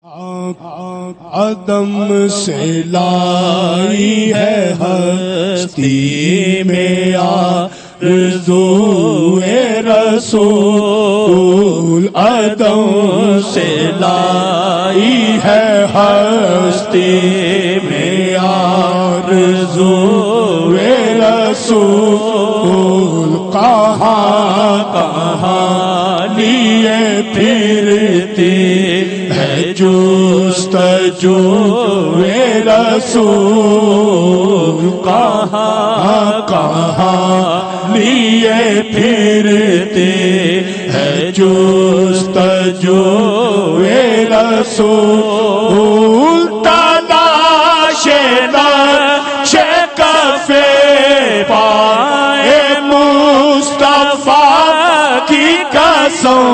عدم سے لائی ہے ہستی میں آرزوئے رسول، عدم سے لائی ہے ہستی میں آرزوئے رسول، کہاں کہاں لیے پھرتی ہے جستجوئے رسول، کہاں کہاں لیے پھرتے ہے جستجوئے رسول، تلاش نقش کفے پائے مصطفیٰ کی قسم،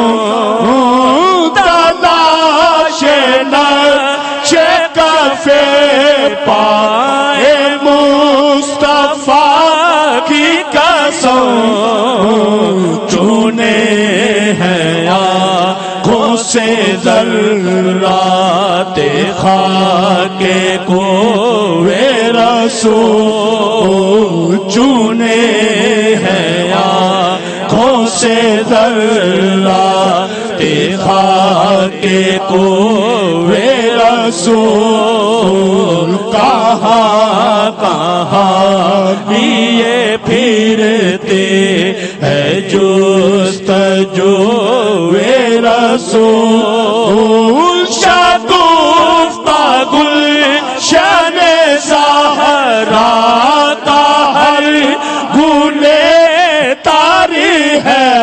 پائے مصطفیٰ کی قسم، چونے ہیں آنکھوں سے ذرات خاک کوئے رسول، چونے ہیں آنکھوں سے ذرات خاک کوئے رسول، کہاں کہاں لیے پھرتے ہے جستجوئے رسول، شگفتہ گلشن زہرا کا ہر گلے طاری ہے،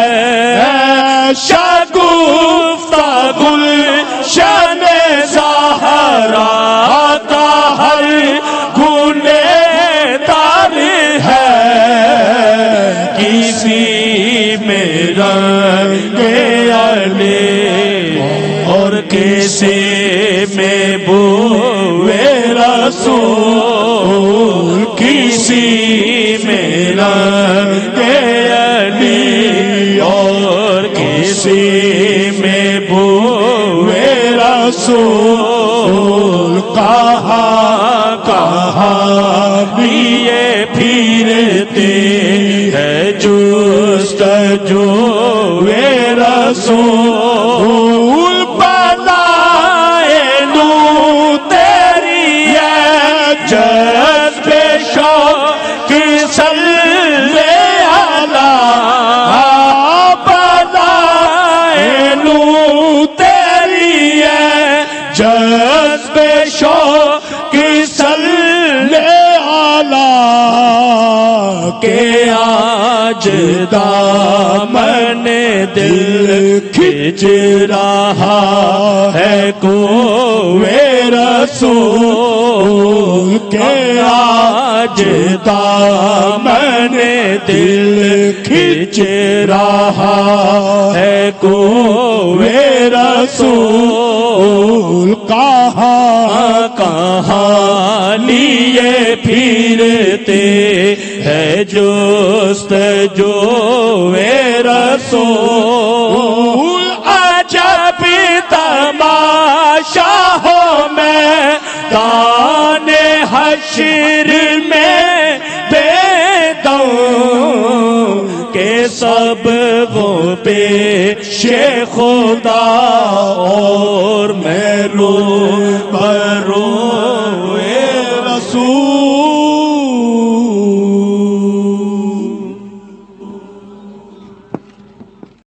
شگفتہ گلشن زہرا کا ہر گلے طاری ہے، کسی میں رنگ علی اور کسی میں بوئے رسول، کسی میں رنگ علی اور کسی میں بوئے رسول، کہاں کہاں لیے پھرتے ہے جستجوئے رسول، بلائے لوں تیری ہے جذب شوق صلی علیہ، بلائے لوں تیری ہے جذب شوق صلی علیہ، کہ آج دامن دل کھچ رہا ہے کوئے رسول، کہ آج دامن دل کھچ رہا ہے کوئے رسول، کہاں کہاں لیے پھرتے ہے جستجوئے رسول، عجب تماشا ہو میدان حشر میں بے دم، کہ سب وہ پیش خدا اور میں رو